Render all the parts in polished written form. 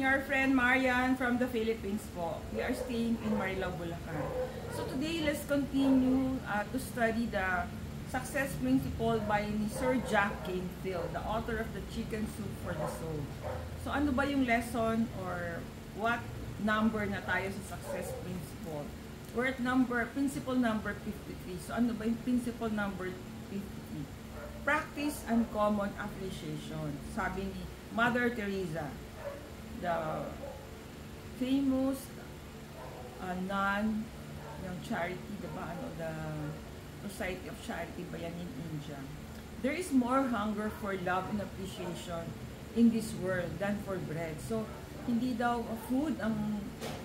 our friend Marian from the Philippines po. We are staying in Marilao, Bulacan. So today, let's continue to study the success principle by ni Sir Jack Canfield, the author of the Chicken Soup for the Soul. So ano ba yung lesson or what number na tayo sa success principle? We're at principle number 53. So ano ba yung principle number 53? Practice uncommon appreciation. Sabi ni Mother Teresa, the famous nun ng charity, diba? The Society of Charity ba yan in India. There is more hunger for love and appreciation in this world than for bread. So, hindi daw food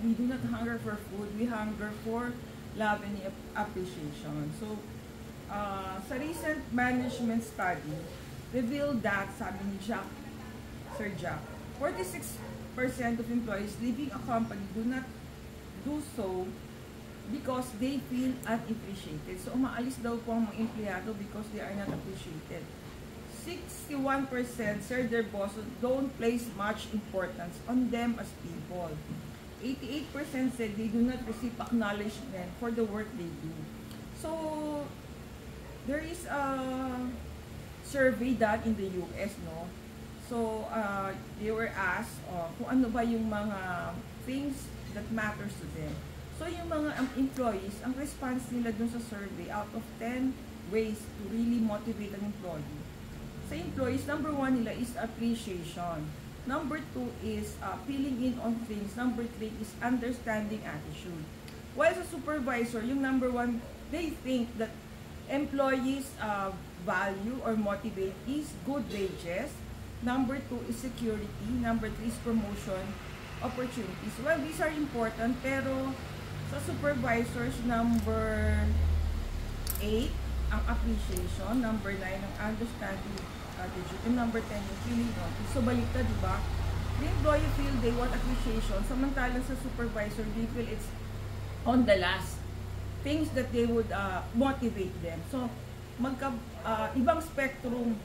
we do not hunger for food, we hunger for love and appreciation. So, sa recent management study, revealed that, sabi ni Sir Jack, 46% of employees leaving a company do not do so because they feel unappreciated. So, umaalis daw po ang mga empleyado because they are not appreciated. 61% said their bosses don't place much importance on them as people. 88% said they do not receive acknowledgement for the work they do. So, there is a survey done in the US, no? So, they were asked kung ano ba yung mga things that matters to them. So, yung mga employees, ang response nila dun sa survey, out of 10 ways to really motivate an employee. Sa employees, number 1 nila is appreciation. Number 2 is filling in on things. Number 3 is understanding attitude. While sa supervisor, yung number 1, they think that employees value or motivate is good wages. Number 2 is security. Number 3 is promotion opportunities. Well, these are important, pero sa supervisors, number 8, ang appreciation. Number 9, ang understanding attitude. And number 10, yung feeling notice. So, baliktad, di ba? The employee feel they want appreciation. Samantalang sa supervisor, they feel it's on the last things that they would motivate them. So, ibang spectrum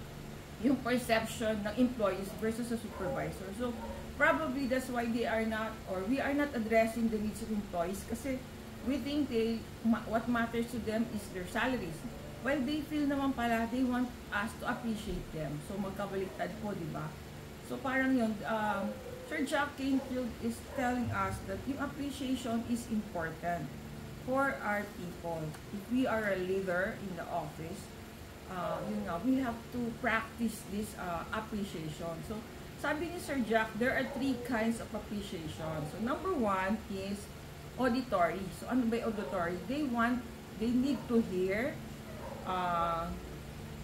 yung perception ng employees versus a supervisor. So, probably that's why they are not, or we are not addressing the needs of employees kasi we think what matters to them is their salaries. While they feel naman pala, they want us to appreciate them. So, magkabaliktad po, di ba? So, parang yun, Sir Jack Canfield is telling us that yung appreciation is important for our people. If we are a leader in the office, we have to practice this appreciation. So, sabi ni Sir Jack, there are 3 kinds of appreciation. So, number 1 is auditory. So, ano ba yung auditory? They need to hear.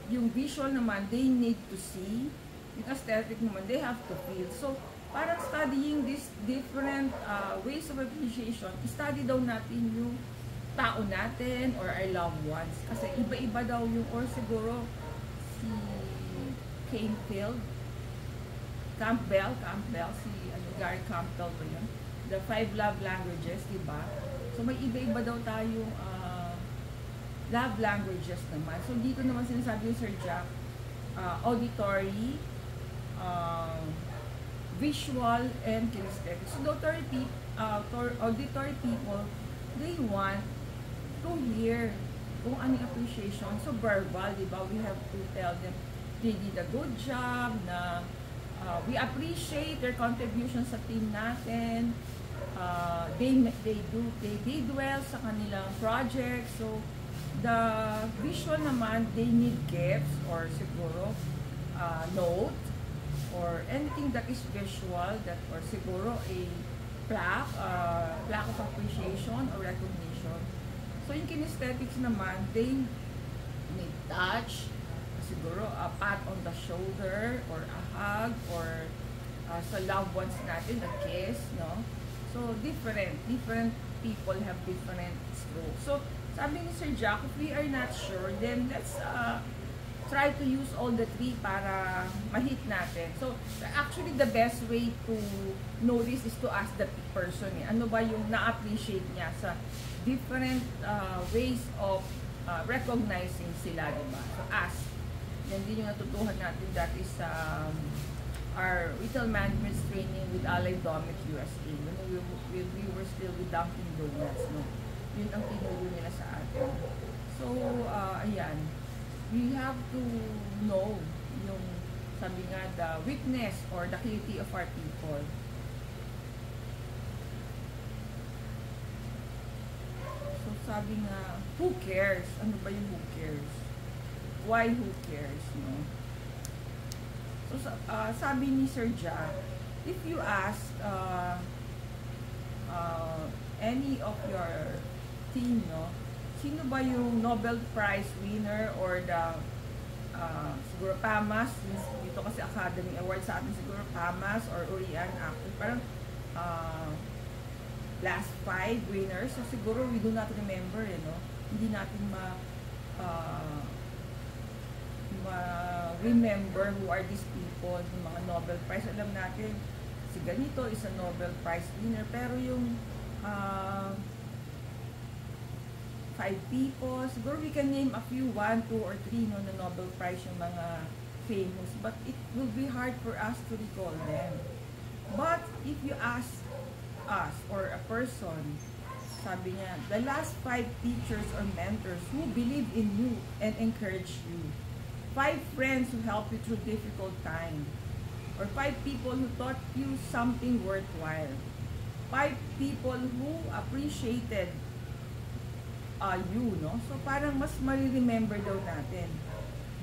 Yung visual naman, they need to see. Yung aesthetic naman, they have to feel. So, parang studying these different ways of appreciation, study daw natin yung tao natin or our loved ones. Kasi iba-iba daw yung, or siguro si Campbell, si Gary Campbell ba yun? The 5 love languages, diba? So may iba-iba daw tayong love languages naman. So dito naman sinasabi yung Sir Jack, auditory, visual, and kinesthetic. So auditory people, they want to hear kung ano yung appreciation. So verbal, diba? We have to tell them they did a good job, na we appreciate their contribution sa team natin. They did well sa kanilang project. So the visual naman, they need gifts or siguro note or anything that is visual, that or siguro a plaque of appreciation or recognition. So yung kinesthetics naman, they need touch, siguro a pat on the shoulder or a hug, or sa loved ones natin, a kiss, no? So different people have different strokes. So sabi ni Sir Jack, if we are not sure, then let's try to use all the 3 para ma-hit natin. So actually the best way to know this is to ask the person, ano ba yung na-appreciate niya sa different ways of recognizing sila, diba? So ask. Yan din yung natutuhan natin dati sa our retail management training with Allied Domex USA. When we were still with Dunkin' Donuts, no? Yun ang tinuro nila sa atin. So, ayan. We have to know yung, sabi nga, the weakness or the quality of our people. So, sabi nga, who cares? Ano ba yung who cares? Why who cares, no? So, sabi ni Sir Jack, if you ask any of your team, no, sino ba yung Nobel Prize winner or the siguro PAMAS, dito kasi Academy Award sa atin, siguro PAMAS or Urian Actor, parang last 5 winners, so siguro we do not remember, no? Hindi natin remember who are these people, yung mga Nobel Prize. Alam natin, si ganito is a Nobel Prize winner, pero yung 5 people, siguro we can name a few, 1, 2, or 3, no, na Nobel Prize yung mga famous, but it will be hard for us to recall them. But if you ask us or a person, sabi niya, the last 5 teachers or mentors who believe in you and encourage you, 5 friends who help you through difficult time, or 5 people who taught you something worthwhile, 5 people who appreciated you, no? So parang mas ma-remember daw natin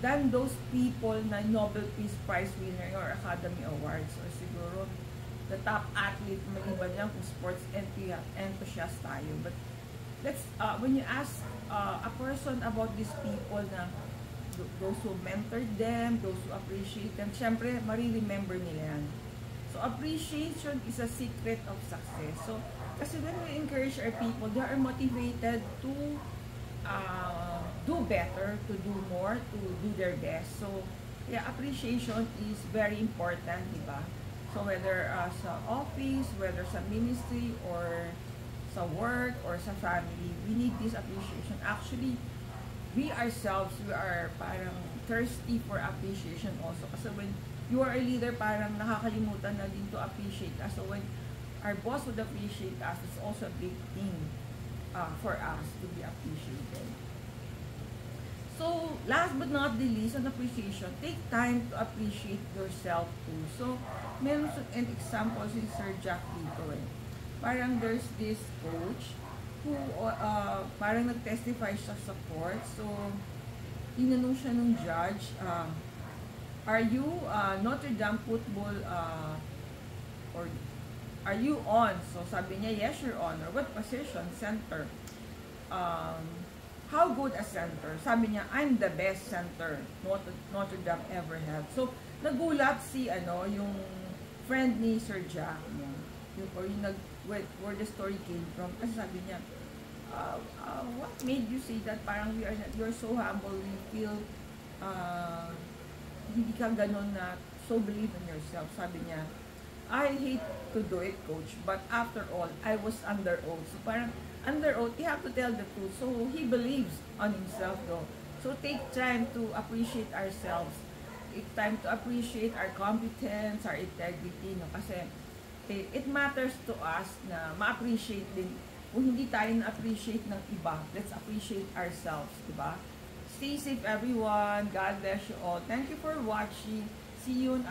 than those people na Nobel Peace Prize winner or Academy Awards, or siguro the top athlete, maliban lang kung sports enthusiast tayo. But let's when you ask a person about these people na those who mentored them, those who appreciate them, syempre, mari-remember nila yan. So, appreciation is a secret of success. So, kasi when we encourage our people, they are motivated to do better, to do more, to do their best. So, yeah, appreciation is very important, di ba? So, whether sa office, whether sa ministry, or sa work, or sa family, we need this appreciation. Actually, we ourselves, we are parang thirsty for appreciation also. Kasi when you are a leader, parang nakakalimutan na din to appreciate us. So when our boss would appreciate us, it's also a big thing for us to be appreciated. So, last but not the least, on appreciation, take time to appreciate yourself too. So, meron an example si Sir Jack dito eh. Parang there's this coach who parang nag-testify siya sa court. So, tinanong siya nung judge, are you Notre Dame football or are you on? So, sabi niya, yes, Your Honor. What position? Center. How good a center? Sabi niya, I'm the best center Notre Dame ever had. So, nagulat si, yung friend ni Sir Jack, where the story came from. Kasi sabi niya, what made you say that? Parang you're so humble, we feel, hindi ka ganun na so believe in yourself. Sabi niya, I hate to do it, coach, but after all, I was under oath. So parang under oath, you have to tell the truth. So he believes on himself though. So take time to appreciate ourselves. Take time to appreciate our competence, our integrity, no? Kasi it matters to us na ma-appreciate din. Kung hindi tayo na-appreciate ng iba, let's appreciate ourselves, diba? Stay safe everyone. God bless you all. Thank you for watching. See you